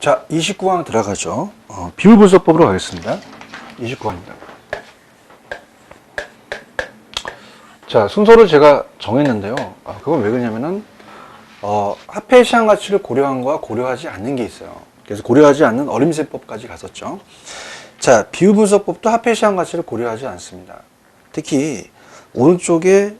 자, 29강 들어가죠. 비율 분석법으로 가겠습니다. 29강입니다. 자, 순서를 제가 정했는데요. 그건 왜 그러냐면은, 화폐의 시장 가치를 고려한 거와 고려하지 않는 게 있어요. 그래서 고려하지 않는 어림세법까지 갔었죠. 자, 비율 분석법도 화폐의 시장 가치를 고려하지 않습니다. 특히, 오른쪽에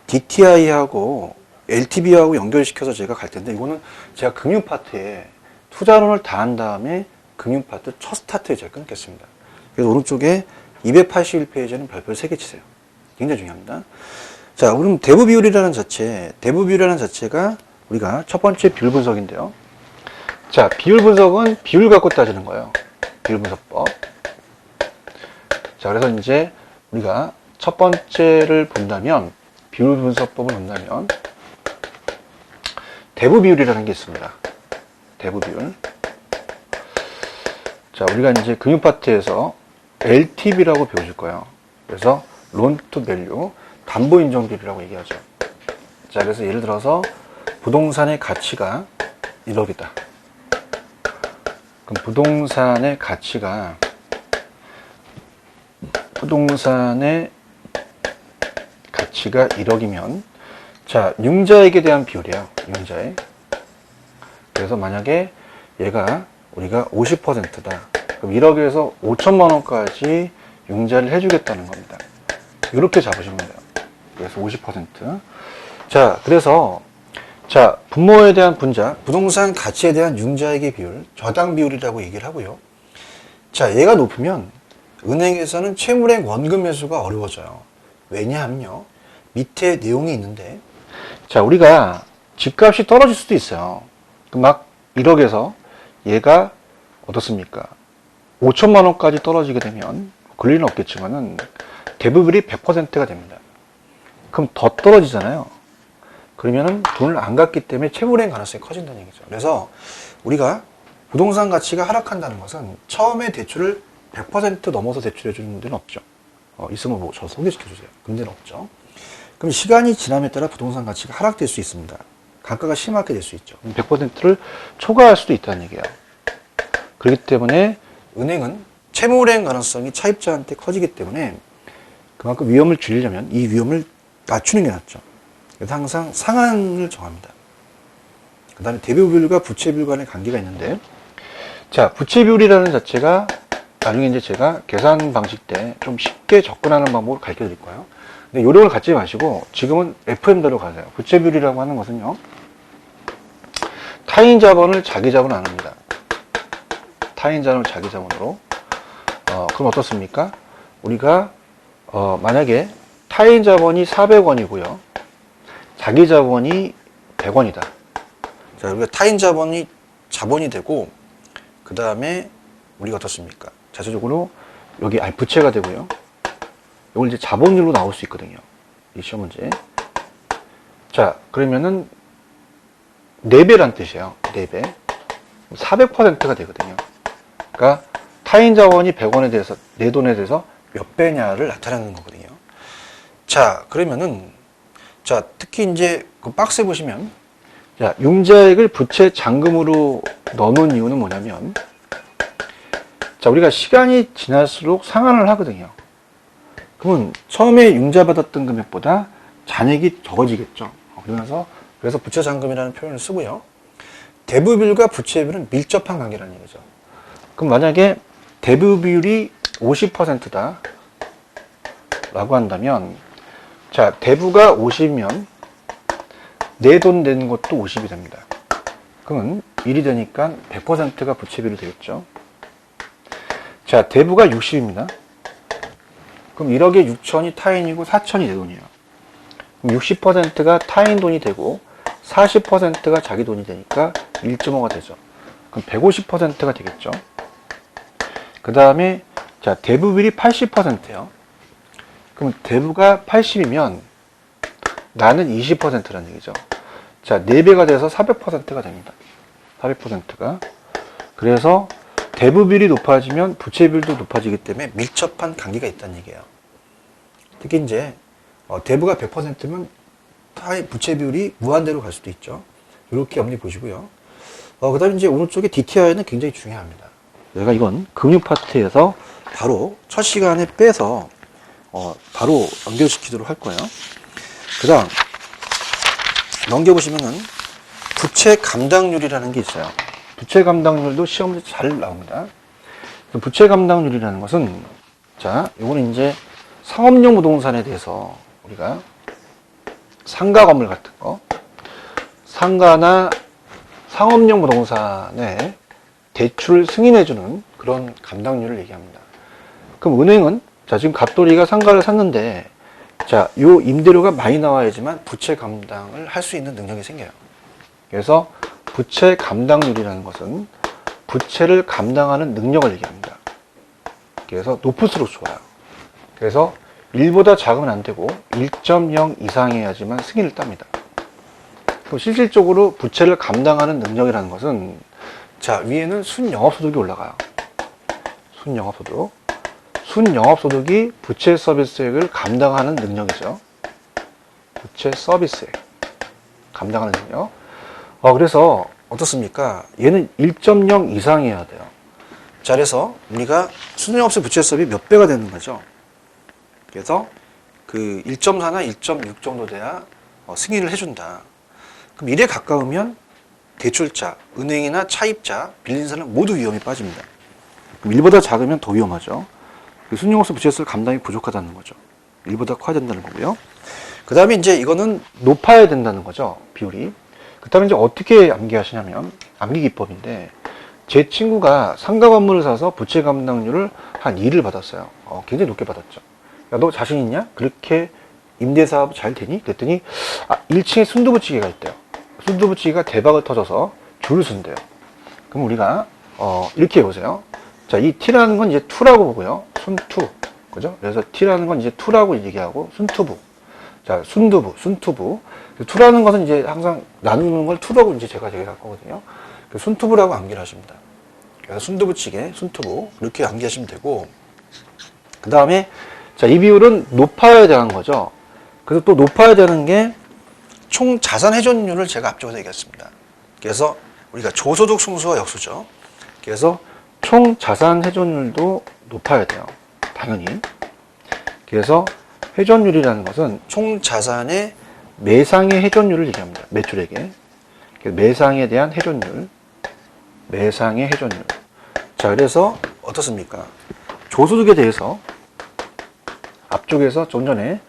DTI하고 LTV하고 연결시켜서 제가 갈 텐데, 이거는 제가 금융 파트에 투자론을 다 한 다음에 금융 파트 첫 스타트에 제가 끊겠습니다. 그래서 오른쪽에 281페이지는 별표 3개 치세요. 굉장히 중요합니다. 자, 그럼 대부 비율이라는 자체가 우리가 첫 번째 비율 분석인데요. 자, 비율 분석은 비율 갖고 따지는 거예요. 비율 분석법. 자, 그래서 이제 우리가 첫 번째를 본다면, 비율 분석법을 본다면, 대부 비율이라는 게 있습니다. 대부 비율. 자, 우리가 이제 금융 파트에서 LTV라고 배워줄 거예요. 그래서 Loan to Value, 담보 인정 비율이라고 얘기하죠. 자, 그래서 예를 들어서 부동산의 가치가 1억이다. 그럼 부동산의 가치가 1억이면, 자, 융자액에 대한 비율이에요. 융자액. 그래서 만약에 얘가 우리가 50%다. 그럼 1억에서 5천만 원까지 융자를 해주겠다는 겁니다. 이렇게 잡으시면 돼요. 그래서 50%. 자, 그래서 자, 분모에 대한 분자, 부동산 가치에 대한 융자액의 비율, 저당 비율이라고 얘기를 하고요. 자, 얘가 높으면 은행에서는 채무액 원금 매수가 어려워져요. 왜냐하면요, 밑에 내용이 있는데, 자, 우리가 집값이 떨어질 수도 있어요. 막 1억에서 얘가 어떻습니까? 5천만 원까지 떨어지게 되면 그럴 리는 없겠지만은 대부분이 100%가 됩니다. 그럼 더 떨어지잖아요. 그러면은 돈을 안 갚기 때문에 채무례 가능성이 커진다는 얘기죠. 그래서 우리가 부동산 가치가 하락한다는 것은 처음에 대출을 100% 넘어서 대출해 주는 데는 없죠. 있으면 뭐 저 소개시켜 주세요. 그런 데는 없죠. 그럼 시간이 지남에 따라 부동산 가치가 하락될 수 있습니다. 감가가 심하게 될 수 있죠. 100%를 초과할 수도 있다는 얘기예요. 그렇기 때문에 은행은 채무불이행 가능성이 차입자한테 커지기 때문에 그만큼 위험을 줄이려면 이 위험을 낮추는 게 낫죠. 그래서 항상 상한을 정합니다. 그 다음에 대부 비율과 부채 비율 간의 관계가 있는데, 자, 부채 비율이라는 자체가 나중에 이제 제가 계산 방식 때 좀 쉽게 접근하는 방법을 가르쳐 드릴 거예요. 근데 요령을 갖지 마시고 지금은 FM대로 가세요. 부채 비율이라고 하는 것은요, 타인 자본을 자기 자본 안 합니다. 타인 자본을 자기 자본으로. 그럼 어떻습니까? 우리가 만약에 타인 자본이 400원이고요. 자기 자본이 100원이다. 자, 우리가 타인 자본이 자본이 되고, 그 다음에 우리가 어떻습니까? 자체적으로 여기 부채가 되고요. 이걸 이제 자본율로 나올 수 있거든요. 이 시험 문제. 자, 그러면은 4배란 뜻이에요. 4배. 400%가 되거든요. 그러니까 타인 자원이 100원에 대해서, 내 돈에 대해서 몇 배냐를 나타내는 거거든요. 자, 그러면은, 자, 특히 이제 그 박스에 보시면, 자, 융자액을 부채 잔금으로 넣어놓은 이유는 뭐냐면, 자, 우리가 시간이 지날수록 상환을 하거든요. 그러면 처음에 융자 받았던 금액보다 잔액이 적어지겠죠. 그래서 부채 잔금이라는 표현을 쓰고요. 대부 비율과 부채 비율은 밀접한 관계라는 얘기죠. 그럼 만약에 대부 비율이 50%다 라고 한다면, 자, 대부가 50이면 내 돈 내는 것도 50이 됩니다. 그러면 1이 되니까 100%가 부채 비율이 되겠죠. 자, 대부가 60입니다. 그럼 1억에 6천이 타인이고 4천이 내 돈이에요. 그럼 60%가 타인 돈이 되고 40%가 자기 돈이 되니까 1.5가 되죠. 그럼 150%가 되겠죠. 그 다음에, 자, 대부 비율이 80%예요. 그럼 대부가 80이면 나는 20%라는 얘기죠. 자, 4배가 돼서 400%가 됩니다. 400%가. 그래서 대부 비율이 높아지면 부채 비율도 높아지기 때문에 밀접한 관계가 있다는 얘기예요. 특히 이제 대부가 100%면 부채 비율이 무한대로 갈 수도 있죠. 이렇게 염리 보시고요. 그 다음에 이제 오른쪽에 DTI는 굉장히 중요합니다. 내가 이건 금융 파트에서 바로 첫 시간에 빼서 바로 연결시키도록 할 거예요. 그 다음 넘겨보시면은 부채 감당률이라는 게 있어요. 부채 감당률도 시험에 잘 나옵니다. 부채 감당률이라는 것은, 자, 요거는 이제 상업용 부동산에 대해서 우리가 상가 건물 같은 거, 상가나 상업용 부동산에 대출 승인해주는 그런 감당률을 얘기합니다. 그럼 은행은, 자, 지금 갑돌이가 상가를 샀는데, 자, 요 임대료가 많이 나와야지만 부채 감당을 할 수 있는 능력이 생겨요. 그래서 부채 감당률이라는 것은 부채를 감당하는 능력을 얘기합니다. 그래서 높을수록 좋아요. 그래서 1보다 작으면 안 되고 1.0 이상해야지만 승인을 땁니다. 그럼 실질적으로 부채를 감당하는 능력이라는 것은, 자, 위에는 순영업소득이 올라가요. 순영업소득. 순영업소득이 부채 서비스액을 감당하는 능력이죠. 부채 서비스액. 감당하는 능력. 그래서 어떻습니까? 얘는 1.0 이상이어야 돼요. 자, 그래서 우리가 순영업소 부채 수업이 몇 배가 되는 거죠. 그래서 그 1.4나 1.6 정도 돼야 승인을 해준다. 그럼 1에 가까우면 대출자, 은행이나 차입자, 빌린 사람 모두 위험이 빠집니다. 그럼 1보다 작으면 더 위험하죠. 순영업소 부채 수업 감당이 부족하다는 거죠. 1보다 커야 된다는 거고요. 그 다음에 이제 이거는 높아야 된다는 거죠. 비율이. 그 다음에 이제 어떻게 암기하시냐면, 암기 기법인데, 제 친구가 상가 건물을 사서 부채 감당률을 한 2를 받았어요. 굉장히 높게 받았죠. 야, 너 자신 있냐? 그렇게 임대사업 잘 되니? 그랬더니 1층에 순두부찌개가 있대요. 순두부찌개가 대박을 터져서 줄을 쓴대요. 그럼 우리가 이렇게 해보세요. 자, 이 T라는 건 이제 투라고 보고요. 순투. 그죠? 그래서 T라는 건 이제 투라고 얘기하고, 순투부. 자, 순두부, 순투부. 투라는 것은 이제 항상 나누는 걸 투라고 이제 제가 얘기할 거거든요. 순투부라고 암기를 하십니다. 그래서 순두부찌개, 순투부. 이렇게 암기하시면 되고, 그 다음에, 자, 이 비율은 높아야 되는 거죠. 그래서 또 높아야 되는 게 총 자산 회전율을 제가 앞쪽에서 얘기했습니다. 그래서 우리가 조소득 승수와 역수죠. 그래서 총 자산 회전율도 높아야 돼요. 당연히. 그래서 회전율이라는 것은 총 자산의 매상의 회전율을 얘기합니다. 매출액에. 매상에 대한 회전율. 매상의 회전율. 자, 그래서 어떻습니까? 조소득에 대해서 앞쪽에서 좀 전에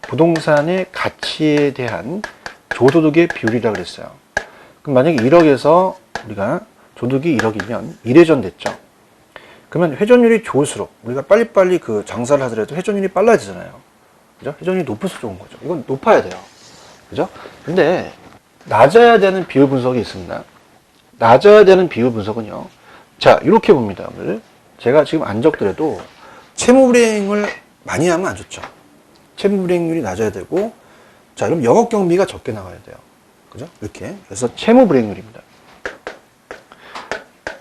부동산의 가치에 대한 조소득의 비율이라고 그랬어요. 그럼 만약에 1억에서 우리가 소득이 1억이면 1회전 됐죠. 그러면 회전율이 좋을수록 우리가 빨리빨리 그 장사를 하더라도 회전율이 빨라지잖아요. 그죠? 회전율이 높을수록 좋은 거죠. 이건 높아야 돼요. 그죠? 근데 낮아야 되는 비율 분석이 있습니다. 낮아야 되는 비율 분석은요. 자, 이렇게 봅니다. 오늘 제가 지금 안 적더라도 채무불이행을 많이 하면 안 좋죠. 채무불이행률이 낮아야 되고, 자, 그럼 영업 경비가 적게 나와야 돼요. 그죠? 이렇게. 그래서 채무불이행률입니다.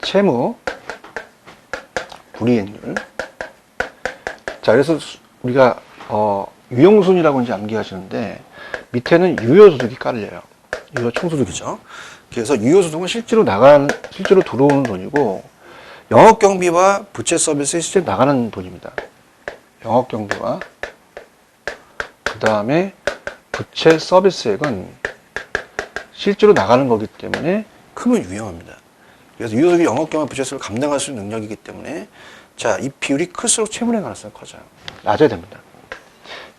채무 불이행률. 자, 그래서 우리가 유형순이라고 이제 암기하시는데 밑에는 유효소득이 깔려요. 유효총소득이죠. 그래서 유효소득은 실제로 들어오는 돈이고, 영업경비와 부채 서비스에 실제로 나가는 돈입니다. 영업경비와 그 다음에 부채 서비스액은 실제로 나가는 거기 때문에 크면 위험합니다. 그래서 유효소득이 영업경비와 부채 서비스를 감당할 수 있는 능력이기 때문에, 자, 이 비율이 클수록 채무의 가능성이 커져요. 낮아야 됩니다.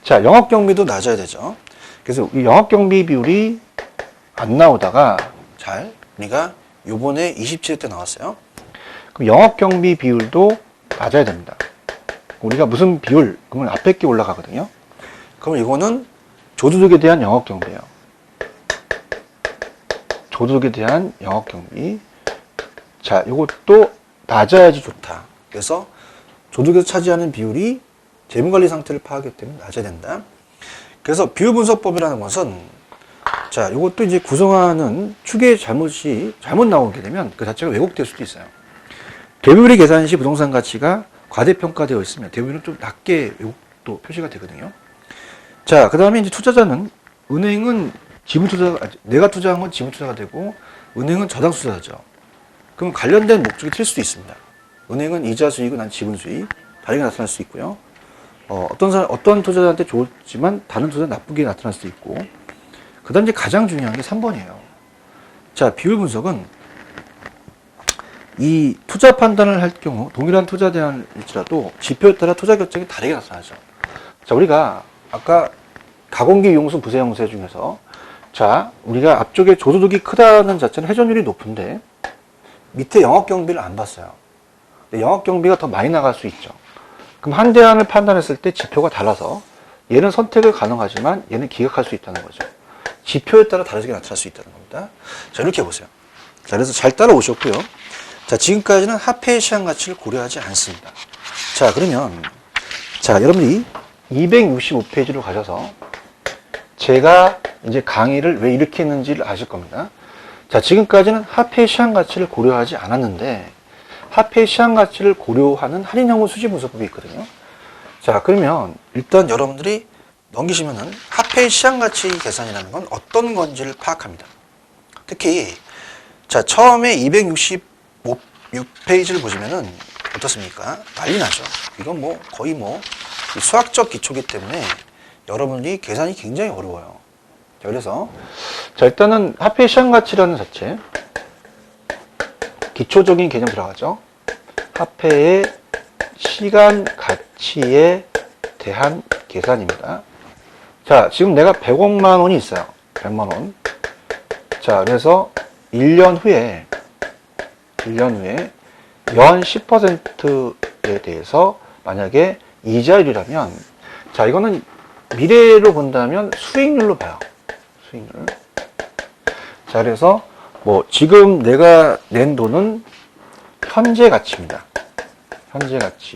자, 영업경비도 낮아야 되죠. 그래서 이 영업경비 비율이 안 나오다가 우리가 요번에 27회 때 나왔어요. 그럼 영업경비 비율도 낮아야 됩니다. 우리가 무슨 비율? 그러면 앞에 게 올라가거든요. 그럼 이거는 조소득에 대한 영업경비예요. 조소득에 대한 영업경비. 자, 이것도 낮아야지 좋다. 그래서 조소득에서 차지하는 비율이 재무관리 상태를 파악하기 때문에 낮아야 된다. 그래서 비율 분석법이라는 것은, 자, 이것도 이제 구성하는 축의 잘못 나오게 되면 그 자체가 왜곡될 수도 있어요. 대비율의 계산 시 부동산 가치가 과대평가되어 있으면 대비율은 좀 낮게 왜곡도 표시가 되거든요. 자, 그 다음에 이제 투자자는, 은행은 지분투자, 내가 투자한 건 지분투자가 되고, 은행은 저당투자자죠. 그럼 관련된 목적이 틀릴 수도 있습니다. 은행은 이자 수익은 난 지분 수익 다르게 나타날 수 있고요. 어떤 투자자한테 좋지만 다른 투자는 나쁘게 나타날 수도 있고. 그 다음 이제 가장 중요한 게 3번이에요. 자, 비율 분석은 이 투자 판단을 할 경우 동일한 투자 대안일지라도 지표에 따라 투자 결정이 다르게 나타나죠. 자, 우리가 아까 가공기 이용수 부세 형태 중에서 자, 우리가 앞쪽에 조소득이 크다는 자체는 회전율이 높은데 밑에 영업 경비를 안 봤어요. 근데 영업 경비가 더 많이 나갈 수 있죠. 그럼 한 대안을 판단했을 때 지표가 달라서 얘는 선택을 가능하지만 얘는 기각할 수 있다는 거죠. 지표에 따라 다르게 나타날 수 있다는 겁니다. 자, 이렇게 보세요. 자, 그래서 잘 따라오셨고요. 자, 지금까지는 화폐의 시장 가치를 고려하지 않습니다. 자, 그러면 자, 여러분들이 265페이지로 가셔서 제가 이제 강의를 왜 이렇게 했는지를 아실 겁니다. 자, 지금까지는 화폐의 시장 가치를 고려하지 않았는데 화폐의 시장 가치를 고려하는 할인형의 수지 분석법이 있거든요. 자, 그러면 일단 여러분들이 넘기시면은 화폐의 시장 가치 계산이라는 건 어떤 건지를 파악합니다. 특히 자, 처음에 265페이지를 보시면은 어떻습니까? 난리 나죠. 이건 뭐 거의 뭐 수학적 기초기 때문에 여러분이 계산이 굉장히 어려워요. 자, 그래서 자, 일단은 화폐의 시장 가치라는 자체 기초적인 개념 들어가죠. 화폐의 시간 가치에 대한 계산입니다. 자, 지금 내가 100억만 원이 있어요. 100만 원. 자, 그래서 1년 후에 연 10%에 대해서 만약에 이자율이라면 자, 이거는 미래로 본다면 수익률로 봐요. 수익률. 자, 그래서 뭐 지금 내가 낸 돈은 현재 가치입니다. 현재 가치.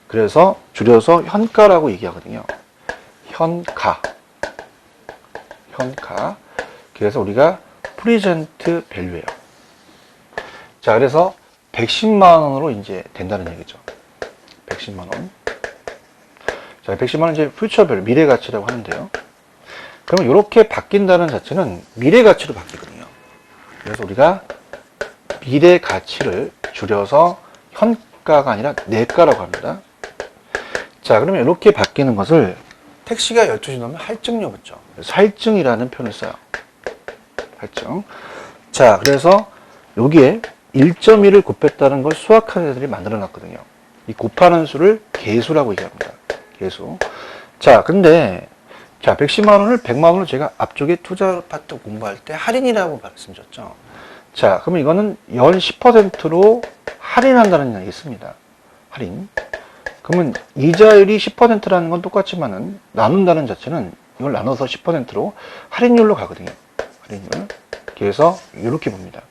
그래서 줄여서 현가라고 얘기하거든요. 현가. 그래서 우리가 프리젠트 밸류예요. 자, 그래서 110만 원으로 이제 된다는 얘기죠. 110만 원. 자, 110만 원 이제 퓨처 밸류, 미래 가치라고 하는데요. 그러면 이렇게 바뀐다는 자체는 미래 가치로 바뀌거든요. 그래서 우리가 미래 가치를 줄여서 현가가 아니라 내가라고 합니다. 자, 그러면 이렇게 바뀌는 것을 택시가 12시 넘으면 할증료 붙죠. 그래서 할증이라는 표현을 써요. 할증. 자, 그래서 여기에 1.1을 곱했다는 걸 수학하는 애들이 만들어 놨거든요. 이 곱하는 수를 계수라고 얘기합니다. 계수. 자, 근데 자, 110만 원을 100만 원을 제가 앞쪽에 투자 파트 공부할 때 할인이라고 말씀드렸죠. 자, 그러면 이거는 연 10%로 할인한다는 얘기 있습니다. 할인. 그러면 이자율이 10%라는 건 똑같지만은 나눈다는 자체는 이걸 나눠서 10%로 할인율로 가거든요. 할인율. 그래서 이렇게 봅니다.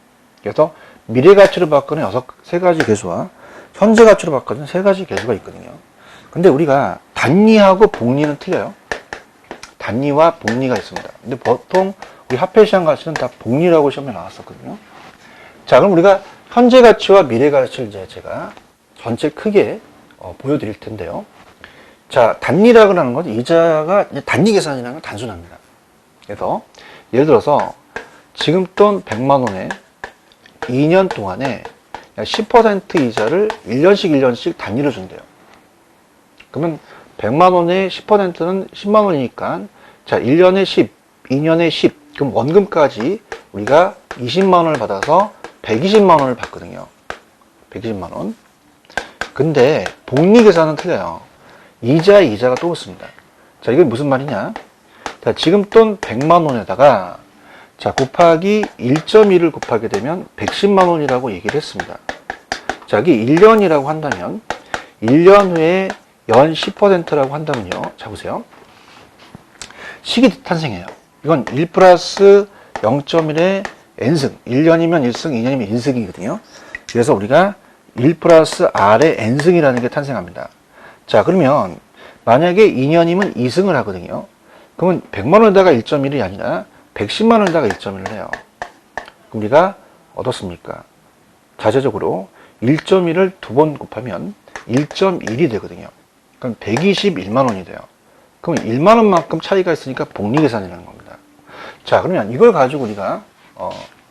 그래서 미래 가치로 바꾸는 세 가지 계수와 현재 가치로 바꾸는 세 가지 계수가 있거든요. 근데 우리가 단리하고 복리는 틀려요. 단리와 복리가 있습니다. 근데 보통 우리 화폐 시장 가치는 다 복리라고 시험에 나왔었거든요. 자, 그럼 우리가 현재 가치와 미래 가치를 이제 제가 전체 크게 보여드릴 텐데요. 자, 단리라고 하는 건 이자가 단리 계산이라는 건 단순합니다. 그래서 예를 들어서 지금 돈 100만 원에 2년 동안에 10% 이자를 1년씩 단위로 준대요. 그러면 100만 원에 10%는 10만 원이니까 자, 1년에 10, 2년에 10. 그럼 원금까지 우리가 20만 원을 받아서 120만 원을 받거든요. 120만 원. 근데 복리 계산은 틀려요. 이자가 또 붙습니다. 자, 이게 무슨 말이냐? 자, 지금 돈 100만 원에다가 자, 곱하기 1.1을 곱하게 되면 110만 원이라고 얘기를 했습니다. 자, 여기 1년이라고 한다면 1년 후에 연 10%라고 한다면요. 자, 보세요. 식이 탄생해요. 이건 1 플러스 0.1의 n승. 1년이면 1승, 2년이면 n승이거든요. 그래서 우리가 1 플러스 r의 n승이라는 게 탄생합니다. 자, 그러면 만약에 2년이면 2승을 하거든요. 그러면 100만 원에다가 1.1이 아니라 110만 원에다가 1.1을 해요. 그럼 우리가 어떻습니까? 자체적으로 1.1을 두 번 곱하면 1.1이 되거든요. 그럼 121만 원이 돼요. 그럼 1만 원만큼 차이가 있으니까 복리 계산이라는 겁니다. 자, 그러면 이걸 가지고 우리가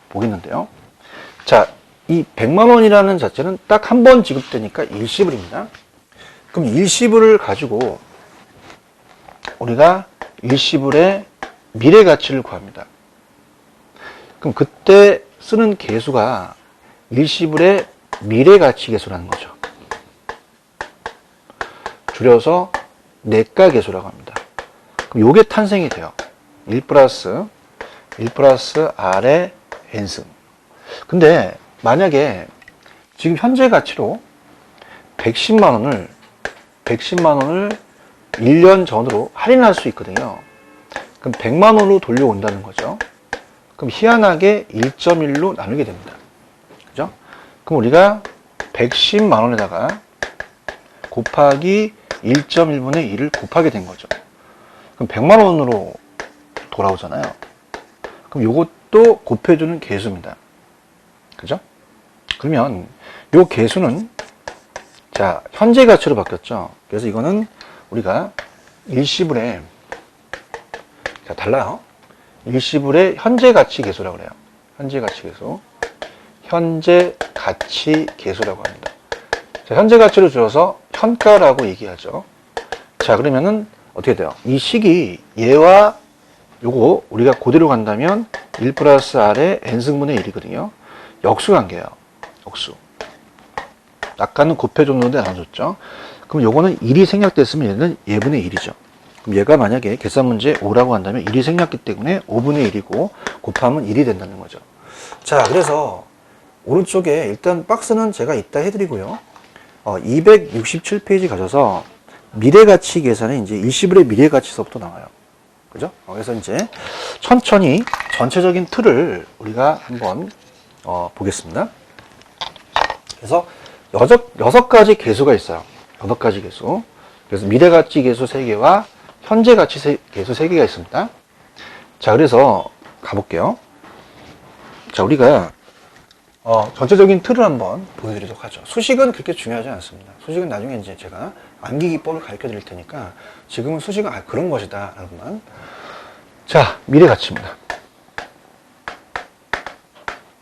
보겠는데요. 자, 이 100만 원이라는 자체는 딱 한 번 지급되니까 일시불입니다. 그럼 일시불을 가지고 우리가 일시불의 미래 가치를 구합니다. 그럼 그때 쓰는 계수가 일시불의 미래 가치 계수라는 거죠. 줄여서 내가 계수라고 합니다. 그럼 요게 탄생이 돼요. 1 플러스 R의 n승. 근데 만약에 지금 현재 가치로 110만 원을 1년 전으로 할인할 수 있거든요. 그럼 100만 원으로 돌려온다는 거죠. 그럼 희한하게 1.1로 나누게 됩니다. 그죠? 그럼 우리가 110만 원에다가 곱하기 1.1분의 1을 곱하게 된 거죠. 그럼 100만 원으로 돌아오잖아요. 그럼 이것도 곱해주는 계수입니다. 그죠? 그러면 이 계수는 자 현재 가치로 바뀌었죠. 그래서 이거는 우리가 일시불의 자 달라요. 일시불의 현재 가치 계수라고 그래요. 현재 가치 계수. 현재 가치 계수라고 합니다. 자, 현재 가치를 줄여서 현가라고 얘기하죠. 자, 그러면은 어떻게 돼요? 이 식이 얘와 요거 우리가 그대로 간다면 1 플러스 R의 n승분의 1이거든요. 역수관계예요. 역수. 아까는 곱해줬는데 나눠줬죠. 그럼 요거는 1이 생략됐으면 얘는 얘분의 1이죠. 그럼 얘가 만약에 계산 문제 5라고 한다면 1이 생략했기 때문에 5분의 1이고 곱하면 1이 된다는 거죠. 자, 그래서 오른쪽에 일단 박스는 제가 이따 해드리고요. 267페이지 가셔서 미래가치 계산에 이제 일시불의 미래가치서부터 나와요. 그죠? 그래서 이제 천천히 전체적인 틀을 우리가 한번 보겠습니다. 그래서 6가지 계수가 있어요. 6가지 계수. 그래서 미래가치 계수 3개와 현재가치 계수 3개가 있습니다. 자, 그래서 가볼게요. 자, 우리가 전체적인 틀을 한번 보여드리도록 하죠. 수식은 그렇게 중요하지 않습니다. 수식은 나중에 이제 제가 암기기법을 가르쳐 드릴 테니까 지금은 수식은 그런 것이다 라는 것만. 자, 미래가치입니다.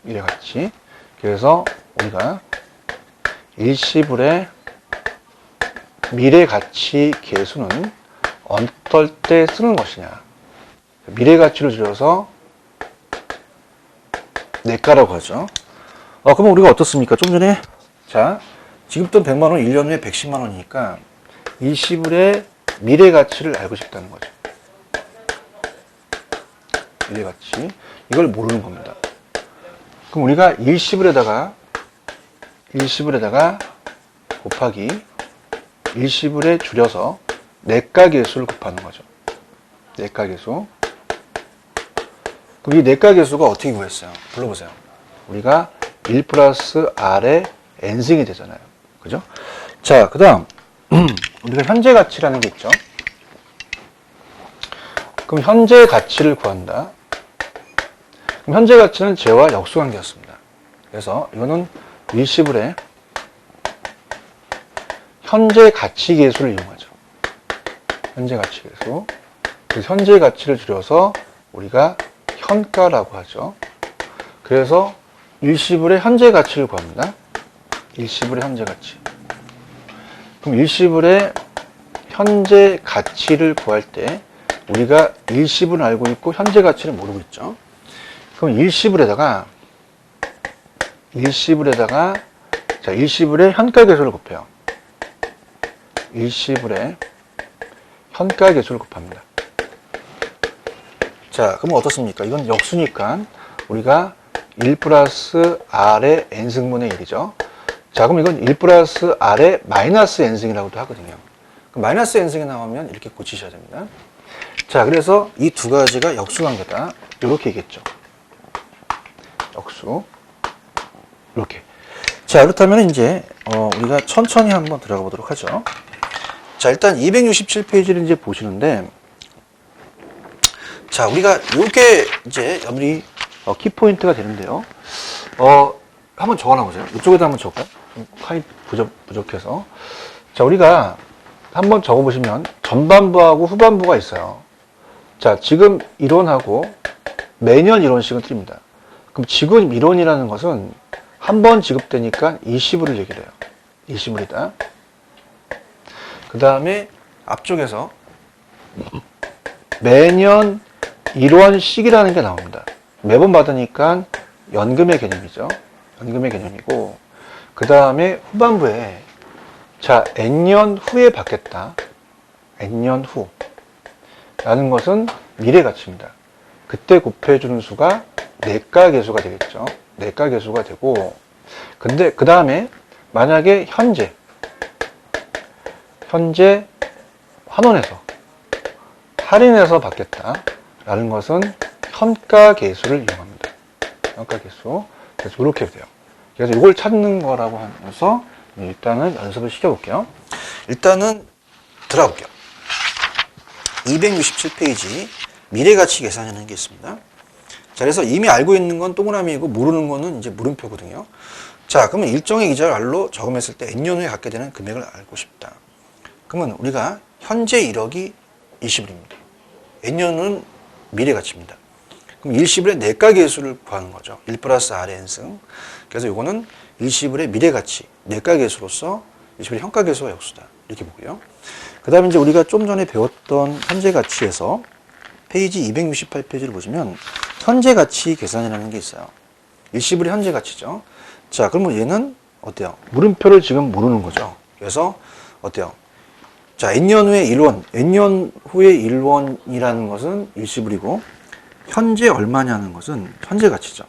미래가치. 그래서 우리가 일시불의 미래가치 계수는 어떨 때 쓰는 것이냐. 미래가치를 줄여서 내가라고 하죠. 그러면 우리가 어떻습니까? 좀 전에 자 지급돈 100만 원 1년 후에 110만 원이니까 일시불의 미래가치를 알고 싶다는 거죠. 미래가치 이걸 모르는 겁니다. 그럼 우리가 일시불에다가 곱하기 일시불에 줄여서 내가계수를 곱하는 거죠. 내가계수. 그럼 이 내가계수가 어떻게 구했어요? 불러보세요. 우리가 1 플러스 R의 n승이 되잖아요. 그죠? 자, 그 다음 우리가 현재 가치라는 게 있죠. 그럼 현재 가치를 구한다. 그럼 현재 가치는 쟤와 역수관계였습니다. 그래서 이거는 일시불의 현재 가치 계수를 이용하죠. 현재 가치 계수. 그래서 현재 가치를 줄여서 우리가 현가라고 하죠. 그래서 일시불의 현재 가치를 구합니다. 일시불의 현재 가치. 그럼 일시불의 현재 가치를 구할 때 우리가 일시불은 알고 있고 현재 가치를 모르고 있죠. 그럼 일시불에다가 자, 일시불의 현가 계수를 곱해요. 일시불의 현가 계수를 곱합니다. 자, 그러면 어떻습니까? 이건 역수니까 우리가 1 플러스 R의 n승분의 1이죠. 자, 그럼 이건 1 플러스 R의 마이너스 n승이라고도 하거든요. 그럼 마이너스 n승이 나오면 이렇게 고치셔야 됩니다. 자, 그래서 이 두 가지가 역수관계다. 이렇게 얘기했죠. 역수. 이렇게. 자, 그렇다면 이제 우리가 천천히 한번 들어가 보도록 하죠. 자, 일단 267페이지를 이제 보시는데, 자, 우리가 이게 이제 여러분이 키포인트가 되는데요. 한번 적어놔 보세요. 이쪽에다 한번 적을까요? 칸이 부족해서. 자, 우리가 한번 적어보시면 전반부하고 후반부가 있어요. 자, 지금 이론하고 매년 이론식은 틀립니다. 그럼 지금 이론이라는 것은 한 번 지급되니까 20불을 얘기를 해요. 20불이다. 그 다음에 앞쪽에서 매년 1원씩이라는 게 나옵니다. 매번 받으니까 연금의 개념이죠. 연금의 개념이고, 그 다음에 후반부에 자, N년 후에 받겠다. N년 후. 라는 것은 미래가치입니다. 그때 곱해주는 수가 내가계수가 되겠죠. 내가계수가 되고, 근데 그 다음에 만약에 현재 환원해서 할인해서 받겠다 라는 것은 현가계수를 이용합니다. 현가계수. 그래서 이렇게 돼요. 그래서 이걸 찾는 거라고 하면서 일단은 연습을 시켜볼게요. 일단은 들어가 볼게요. 267페이지 미래가치 계산이라는 게 있습니다. 자, 그래서 이미 알고 있는 건 동그라미이고 모르는 거는 이제 물음표거든요. 자, 그러면 일정의 기자를 R로 적음했을 때 N년 후에 갖게 되는 금액을 알고 싶다. 그러면 우리가 현재 1억이 20불입니다. N년 후는 미래가치입니다. 그럼 일시불의 내가계수를 구하는 거죠. 1 플러스 R의 N승. 그래서 이거는 일시불의 미래가치, 내가계수로서 일시불의 현가계수가 역수다. 이렇게 보고요. 그 다음에 이제 우리가 좀 전에 배웠던 현재가치에서 페이지 268페이지를 보시면 현재가치 계산이라는 게 있어요. 일시불의 현재가치죠. 자, 그러면 얘는 어때요? 물음표를 지금 모르는 거죠. 그래서 어때요? 자, N년 후에 1원, N년 후에 1원이라는 것은 일시불이고 현재 얼마냐는 것은 현재가치죠.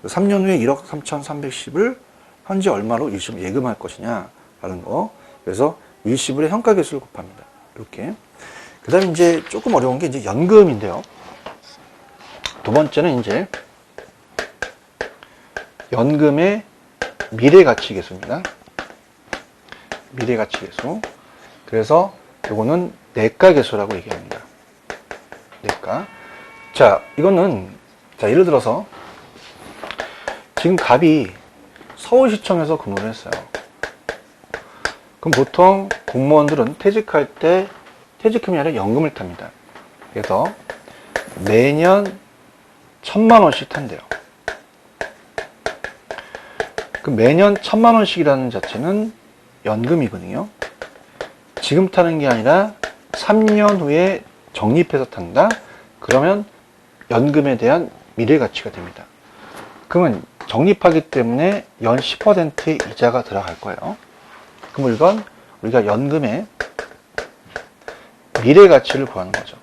3년 후에 1억 3,310을 현재 얼마로 일시불 예금할 것이냐 라는 거. 그래서 일시불의 현가계수를 곱합니다. 이렇게. 그 다음에 이제 조금 어려운 게 이제 연금인데요. 두 번째는 이제 연금의 미래가치계수입니다. 미래가치계수. 그래서 이거는 내가계수라고 얘기합니다. 내가. 자, 이거는 자, 예를 들어서 지금 갑이 서울시청에서 근무를 했어요. 그럼 보통 공무원들은 퇴직할 때 퇴직금이 아니라 연금을 탑니다. 그래서 매년 1,000만 원씩 탄대요. 그 매년 1,000만 원씩이라는 자체는 연금이거든요. 지금 타는 게 아니라 3년 후에 적립해서 탄다? 그러면 연금에 대한 미래가치가 됩니다. 그러면 적립하기 때문에 연 10%의 이자가 들어갈 거예요. 그럼 이건 우리가 연금의 미래가치를 구하는 거죠.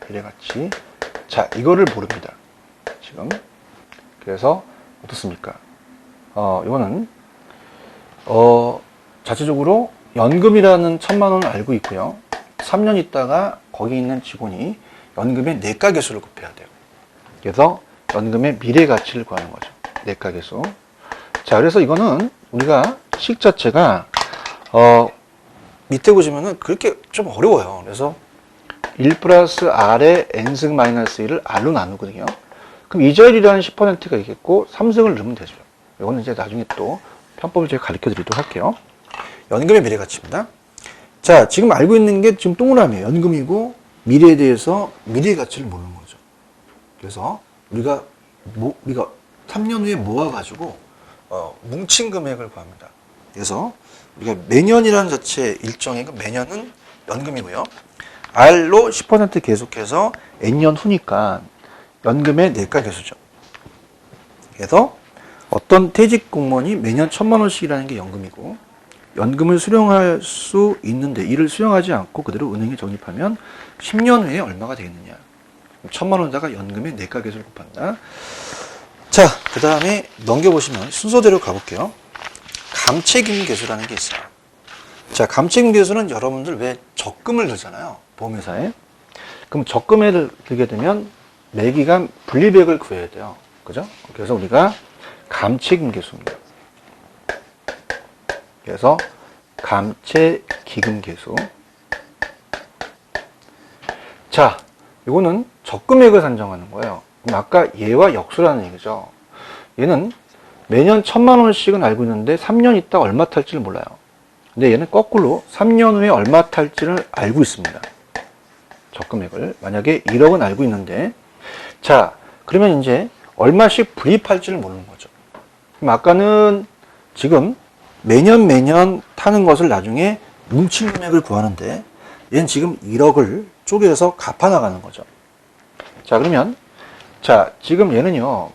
미래가치. 자, 이거를 모릅니다. 지금. 그래서 어떻습니까? 이거는 자체적으로 연금이라는 1,000만 원을 알고 있고요. 3년 있다가 거기 있는 직원이 연금의 내가계수를 곱해야 돼요. 그래서 연금의 미래가치를 구하는 거죠. 내가계수. 자, 그래서 이거는 우리가 식 자체가 밑에 보시면은 그렇게 좀 어려워요. 그래서 1 플러스 R의 N승 마이너스 1을 R로 나누거든요. 그럼 2절이라는 10%가 있겠고 3승을 넣으면 되죠. 이거는 이제 나중에 또 편법을 제가 가르쳐 드리도록 할게요. 연금의 미래가치입니다. 자, 지금 알고 있는 게 지금 동그라미예요. 연금이고 미래에 대해서 미래가치를 모르는 거죠. 그래서 우리가 3년 후에 모아가지고 뭉친 금액을 구합니다. 그래서 우리가 매년이라는 자체 일정이고 매년은 연금이고요. R로 10% 계속해서 N년 후니까 연금의 내가계수죠. 그래서 어떤 퇴직 공무원이 매년 1,000만 원씩이라는 게 연금이고 연금을 수령할 수 있는데 이를 수령하지 않고 그대로 은행에 적립하면 10년 후에 얼마가 되겠느냐. 1,000만 원에다가 연금의 내가계수를 곱한다. 자, 그 다음에 넘겨보시면 순서대로 가볼게요. 감책임계수라는 게 있어요. 자, 감책임계수는 여러분들 왜 적금을 들잖아요. 보험회사에. 그럼 적금을 들게 되면 매기간 분리배액을 구해야 돼요. 그죠? 그래서 우리가 감책임계수입니다. 그래서 감책기금계수. 자, 이거는 적금액을 산정하는 거예요. 그럼 아까 얘와 역수라는 얘기죠. 얘는 매년 1,000만 원씩은 알고 있는데 3년 있다 얼마 탈지를 몰라요. 근데 얘는 거꾸로 3년 후에 얼마 탈지를 알고 있습니다. 적금액을. 만약에 1억은 알고 있는데 자, 그러면 이제 얼마씩 불입할지를 모르는 거죠. 그럼 아까는 지금 매년 타는 것을 나중에 뭉친 금액을 구하는데 얘는 지금 1억을 쪼개서 갚아 나가는 거죠. 자, 그러면 자, 지금 얘는요.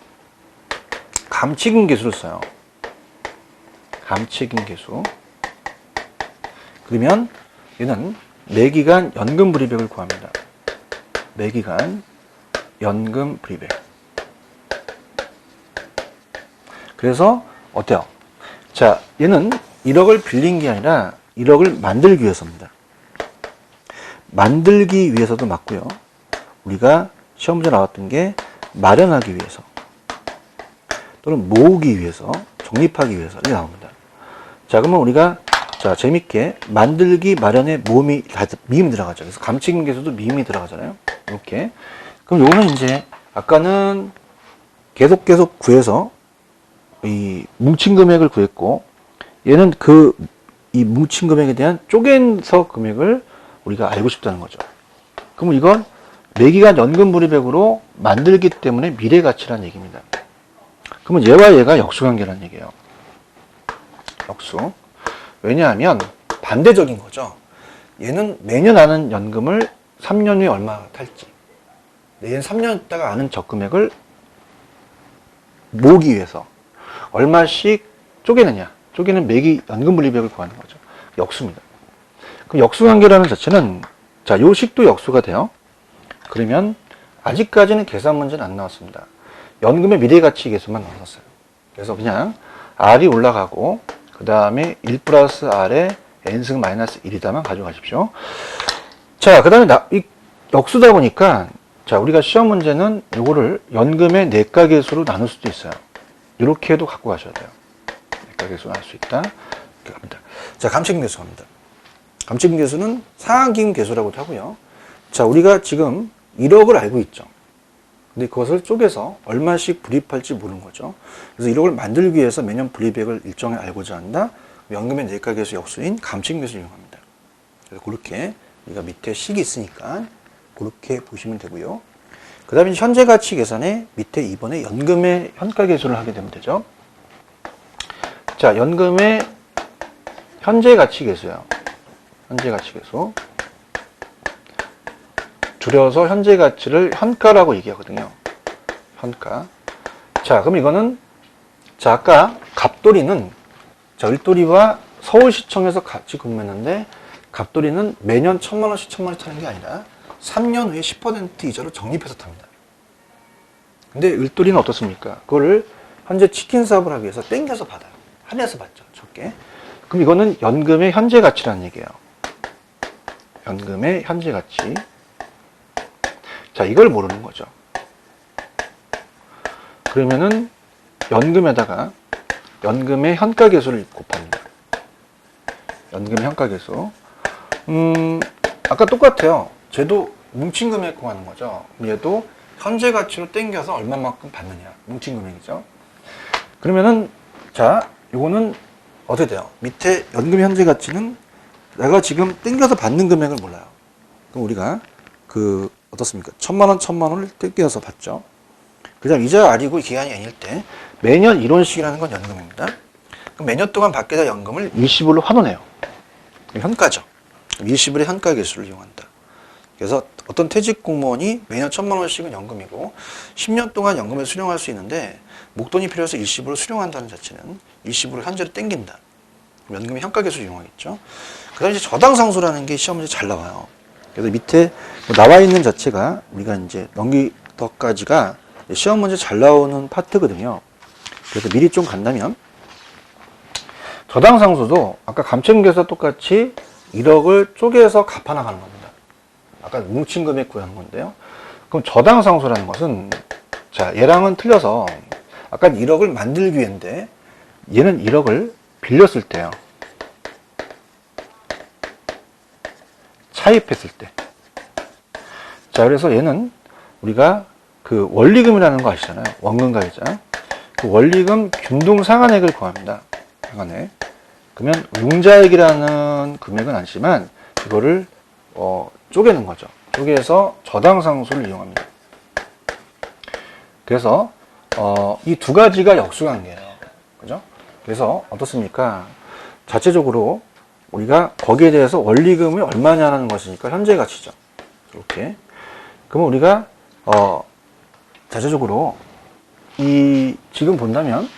감치금 계수를 써요. 감치금 계수. 그러면 얘는 매기간 연금 불이백을 구합니다. 매기간 연금 불이백. 그래서 어때요? 자, 얘는 1억을 빌린 게 아니라 1억을 만들기 위해서입니다. 만들기 위해서도 맞고요. 우리가 시험 문제 나왔던 게 마련하기 위해서 또는 모으기 위해서, 적립하기 위해서 이렇게 나옵니다. 자, 그러면 우리가 자, 재밌게 만들기, 마련에 모음이 미음이 들어가죠. 그래서 감치금 계수도 미음이 들어가잖아요. 이렇게. 그럼 요거는 이제 아까는 계속 구해서 이 뭉친 금액을 구했고 얘는 이 뭉친 금액에 대한 쪼개서 금액을 우리가 알고 싶다는 거죠. 그럼 이건 매기간 연금 불이백으로 만들기 때문에 미래 가치라는 얘기입니다. 그러면 얘와 얘가 역수관계라는 얘기예요. 역수. 왜냐하면 반대적인 거죠. 얘는 매년 아는 연금을 3년 후에 얼마 탈지. 얘는 3년 있다가 아는 적금액을 모으기 위해서 얼마씩 쪼개느냐. 쪼개는 매기 연금 불이백을 구하는 거죠. 역수입니다. 그럼 역수관계라는 자체는 자, 요 식도 역수가 돼요. 그러면 아직까지는 계산 문제는 안 나왔습니다. 연금의 미래가치 계수만 나왔어요. 그래서 그냥 R이 올라가고 그 다음에 1 플러스 R에 N승 마이너스 1이다만 가져가십시오. 자, 그 다음에 이 역수다 보니까 자, 우리가 시험 문제는 요거를 연금의 내가계수로 나눌 수도 있어요. 이렇게 해도 갖고 가셔야 돼요. 내가계수 나눌 수 있다. 이렇게 갑니다. 자, 감치금 계수 갑니다. 감치금 계수는 상환기금 계수라고도 하고요. 자, 우리가 지금 1억을 알고 있죠. 근데 그것을 쪼개서 얼마씩 불입할지 모르는 거죠. 그래서 1억을 만들기 위해서 매년 불이백을 일정에 알고자 한다. 연금의 내가계수 역수인 감치금 계수를 이용합니다. 그래서 그렇게 우리가 밑에 식이 있으니까 그렇게 보시면 되고요. 그 다음에 현재 가치 계산에 밑에 이번에 연금의 현가계수를 하게 되면 되죠. 자, 연금의 현재 가치 계수요. 현재 가치 계수. 줄여서 현재 가치를 현가라고 얘기하거든요. 현가. 자, 그럼 이거는 자, 아까 갑돌이는 자, 을돌이와 서울시청에서 같이 근무했는데 갑돌이는 매년 1,000만 원씩 1,000만 원씩 타는 게 아니라 3년 후에 10% 이자로 적립해서 탑니다. 근데 을돌이는 어떻습니까? 그거를 현재 치킨 사업을 하기 위해서 땡겨서 받아요. 할인해서 받죠. 적게. 그럼 이거는 연금의 현재 가치라는 얘기예요. 연금의 현재 가치. 자, 이걸 모르는 거죠. 그러면은 연금에다가 연금의 현가계수를 곱합니다. 연금의 현가계수. 아까 똑같아요. 쟤도 뭉친 금액 구하는 거죠. 얘도 현재 가치로 땡겨서 얼마만큼 받느냐. 뭉친 금액이죠. 그러면은 자, 요거는 어떻게 돼요? 밑에 연금 현재 가치는 내가 지금 땡겨서 받는 금액을 몰라요. 그럼 우리가 어떻습니까? 1,000만 원, 1,000만 원을 땡겨서 받죠. 그 다음 이자 R이고 기간이 N일 때 매년 이론식이라는 건 연금입니다. 그럼 매년 동안 받게 될 연금을 일시불로 환원해요. 현가죠. 일시불의 현가 계수를 이용한다. 그래서 어떤 퇴직 공무원이 매년 1,000만 원씩은 연금이고 10년 동안 연금을 수령할 수 있는데 목돈이 필요해서 일시불을 수령한다는 자체는 일시불을 현재로 땡긴다. 연금의 현가 계수를 이용하겠죠. 그 다음에 이제 저당상수라는 게 시험 문제 잘 나와요. 그래서 밑에 나와 있는 자체가 우리가 이제 넘기더까지가 시험 문제 잘 나오는 파트거든요. 그래서 미리 좀 간다면 저당상수도 아까 감치금 계수와 똑같이 1억을 쪼개서 갚아 나가는 겁니다. 아까 뭉친 금액 구하는 건데요. 그럼 저당상수라는 것은 자, 얘랑은 틀려서 아까 1억을 만들기 위해인데 얘는 1억을 빌렸을 때요. 차입했을 때. 자, 그래서 얘는 우리가 그 원리금이라는 거 아시잖아요. 원금 가이자. 그 원리금 균등 상환액을 구합니다. 상환액. 그러면 융자액이라는 금액은 아니지만 이거를 쪼개는 거죠. 쪼개서 저당상수를 이용합니다. 그래서 이 두 가지가 역수관계예요. 그죠? 그래서 어떻습니까? 자체적으로 우리가 거기에 대해서 원리금이 얼마냐는 것이니까 현재 가치죠. 이렇게. 그러면 우리가 자체적으로 지금 본다면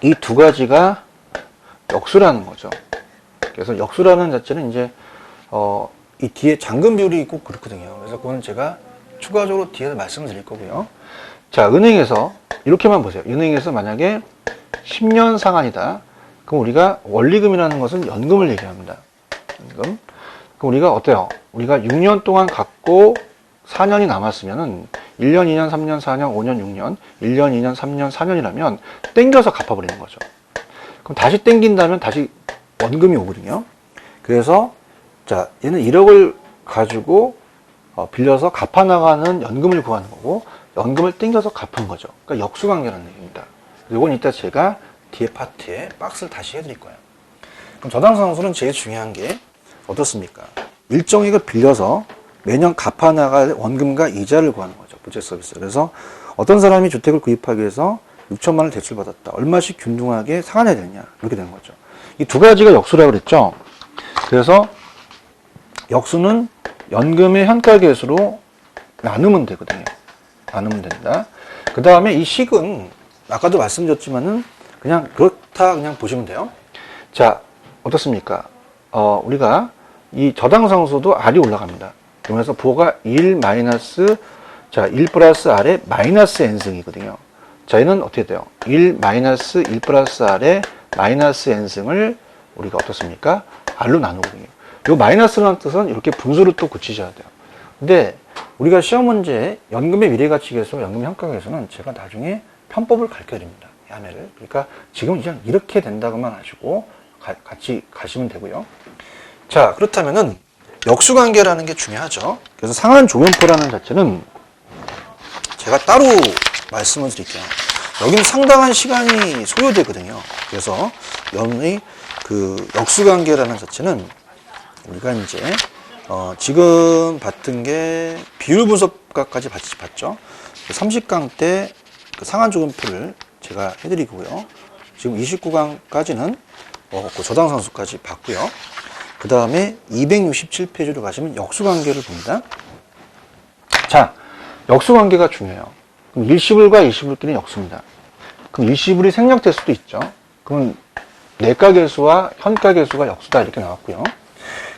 이 두 가지가 역수라는 거죠. 그래서 역수라는 자체는 이제 이 뒤에 잔금 비율이 있고 그렇거든요. 그래서 그거는 제가 추가적으로 뒤에서 말씀을 드릴 거고요. 자, 은행에서 이렇게만 보세요. 은행에서 만약에 10년 상환이다. 그럼 우리가 원리금이라는 것은 연금을 얘기합니다. 연금. 그럼 우리가 어때요? 우리가 6년 동안 갖고 4년이 남았으면은 1년, 2년, 3년, 4년, 5년, 6년, 1년, 2년, 3년, 4년이라면 땡겨서 갚아버리는 거죠. 그럼 다시 땡긴다면 다시 원금이 오거든요. 그래서 자, 얘는 1억을 가지고 빌려서 갚아나가는 연금을 구하는 거고 연금을 땡겨서 갚은 거죠. 그러니까 역수관계라는 얘기입니다. 이건 이따 제가 뒤에 파트에 박스를 다시 해드릴 거예요. 그럼 저당상수는 제일 중요한 게 어떻습니까? 일정액을 빌려서 매년 갚아나갈 원금과 이자를 구하는 거죠. 부채 서비스. 그래서 어떤 사람이 주택을 구입하기 위해서 6천만 원을 대출받았다. 얼마씩 균등하게 상환해야 되느냐. 이렇게 되는 거죠. 이 두 가지가 역수라고 그랬죠. 그래서 역수는 연금의 현가계수로 나누면 되거든요. 나누면 된다. 그 다음에 이 식은 아까도 말씀드렸지만은 그냥 그렇다 그냥 보시면 돼요. 자, 어떻습니까? 우리가 이 저당상수도 R이 올라갑니다. 그러면서 부호가 1 마이너스, 자, 1 플러스 R의 마이너스 N승이거든요. 자, 얘는 어떻게 돼요? 1 마이너스 1 플러스 R의 마이너스 N승을 우리가 어떻습니까? R로 나누거든요. 이 마이너스라는 뜻은 이렇게 분수를 또 굳히셔야 돼요. 근데 우리가 시험 문제에 연금의 미래가치계수, 연금의 현가계수는 제가 나중에 편법을 가르쳐 드립니다. 야매를. 그러니까 지금 그냥 이렇게 된다고만 하시고 같이 가시면 되고요. 자, 그렇다면은 역수관계라는 게 중요하죠. 그래서 상한조변표라는 자체는 제가 따로 말씀을 드릴게요. 여기는 상당한 시간이 소요되거든요. 그래서 여러분이 그 역수관계라는 자체는 우리가 이제 지금 봤던 게 비율 분석까지 봤죠. 30강 때 그 상한조변표를 제가 해드리고요. 지금 29강까지는 그 저당상수까지 봤고요. 그 다음에 267페이지로 가시면 역수관계를 봅니다. 자, 역수관계가 중요해요. 그럼 일시불과 일시불끼리는 역수입니다. 그럼 일시불이 생략될 수도 있죠. 그럼 내가계수와 현가계수가 역수다 이렇게 나왔고요.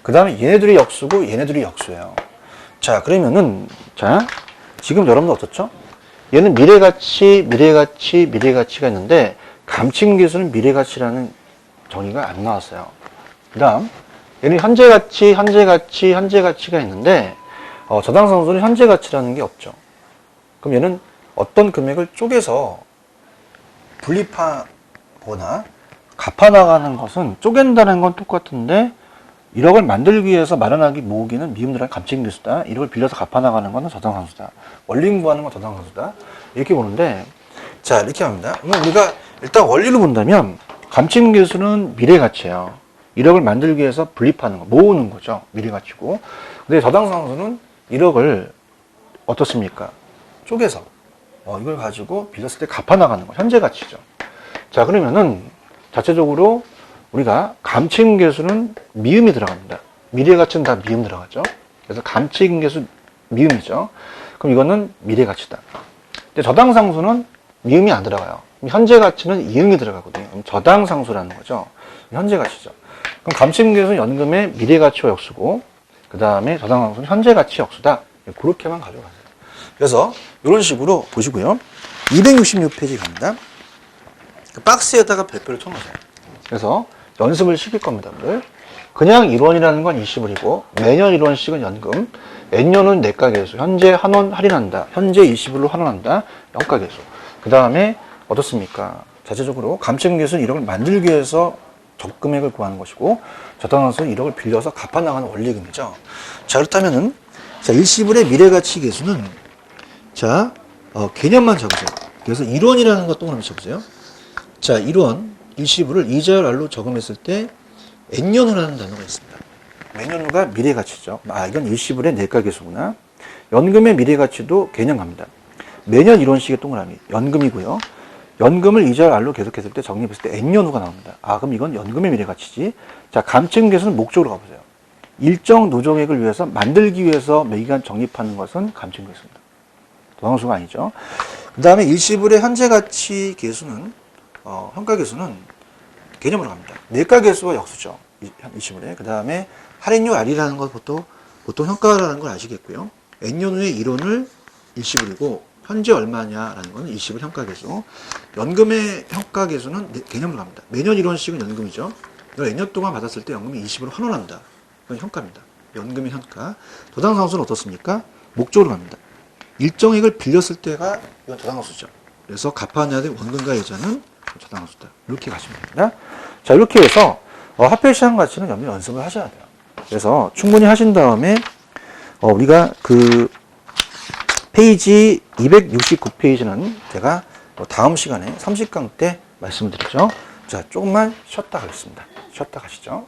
그 다음에 얘네들이 역수고 얘네들이 역수예요. 자, 그러면은 자, 지금 여러분들 어떻죠? 얘는 미래가치, 미래가치, 미래가치가 있는데 감칭계수는 미래가치라는 정의가 안 나왔어요. 그 다음 얘는 현재가치, 현재가치, 현재가치가 있는데 저당상수는 현재가치라는 게 없죠. 그럼 얘는 어떤 금액을 쪼개서 분립하거나 갚아나가는 것은 쪼갠다는 건 똑같은데 1억을 만들기 위해서 마련하기 모으기는 미음 들어간 감칭계수다. 1억을 빌려서 갚아나가는 것은 저당상수다. 원리금 구하는 건 저당상수다. 이렇게 보는데 자, 이렇게 합니다. 그러면 우리가 일단 원리로 본다면 감칭계수는 미래가치예요. 1억을 만들기 위해서 분립하는 거, 모으는 거죠. 미래가치고. 근데 저당상수는 1억을 어떻습니까? 쪼개서 이걸 가지고 빌렸을 때 갚아나가는 거, 현재가치죠. 자, 그러면은 자체적으로 우리가 감칭계수는 미음이 들어갑니다. 미래가치는 다 미음 들어가죠. 그래서 감칭계수 미음이죠. 그럼 이거는 미래가치다. 근데 저당상수는 미음이 안 들어가요. 현재가치는 이응이 들어가거든요. 그럼 저당상수라는 거죠. 현재가치죠. 그럼 감칭계수는 연금의 미래가치와 역수고, 그 다음에 저당상수는 현재가치 역수다. 그렇게만 가져가세요. 그래서 이런 식으로 보시고요. 266페이지 갑니다. 박스에다가 별표를 쳐놓으세요. 그래서 연습을 시킬 겁니다. 여러분들. 그냥 1원이라는 건 일시불이고 매년 1원씩은 연금, N년은 내가계수, 현재 한원 할인한다, 현재 일시불로 환원한다, 영가계수. 그 다음에 어떻습니까? 자체적으로 감칭계수는 1억을 만들기 위해서 적금액을 구하는 것이고 저당상수는 1억을 빌려서 갚아나가는 원리금이죠. 자, 그렇다면은 자, 일시불의 미래가치 계수는 자, 개념만 적으세요. 그래서 1원이라는 것 동그라미 쳐보세요. 자, 1원 일시불을 이자율 R로 적음했을 때 N년 후라는 단어가 있습니다. 매년 후가 미래가치죠. 이건 일시불의 내가계수구나. 연금의 미래가치도 개념 갑니다. 매년 1원씩의 동그라미 연금이고요. 연금을 이자율 R로 계속했을 때 적립했을 때 N년 후가 나옵니다. 아, 그럼 이건 연금의 미래가치지. 자, 감증계수는 목적으로 가보세요. 일정 노정액을 위해서 만들기 위해서 매기간 적립하는 것은 감증계수입니다. 도상수가 아니죠. 그 다음에 일시불의 현재가치 계수는 현가계수는 개념으로 갑니다. 매가계수와 역수죠. 일시불에. 그 다음에 할인율 R이라는 것 보통 현가라는 걸 아시겠고요. N년 후의 이론을 일시불이고 현재 얼마냐라는 건 일시불 현가계수. 연금의 현가계수는 개념으로 갑니다. 매년 이론식은 연금이죠. 이걸 N년 동안 받았을 때 연금이 일시불을 환원한다. 그건 현가입니다. 연금의 현가. 도당상수는 어떻습니까? 목적으로 갑니다. 일정액을 빌렸을 때가 이건 저당상수죠. 그래서 갚아내야 될 원금과 이자는 저당상수다. 이렇게 가시면 됩니다. 자, 이렇게 해서 화폐시장 가치는 여러분 연습을 하셔야 돼요. 그래서 충분히 하신 다음에 우리가 그 페이지 269페이지는 제가 다음 시간에 30강 때 말씀드리죠. 자, 조금만 쉬었다 가겠습니다. 쉬었다 가시죠.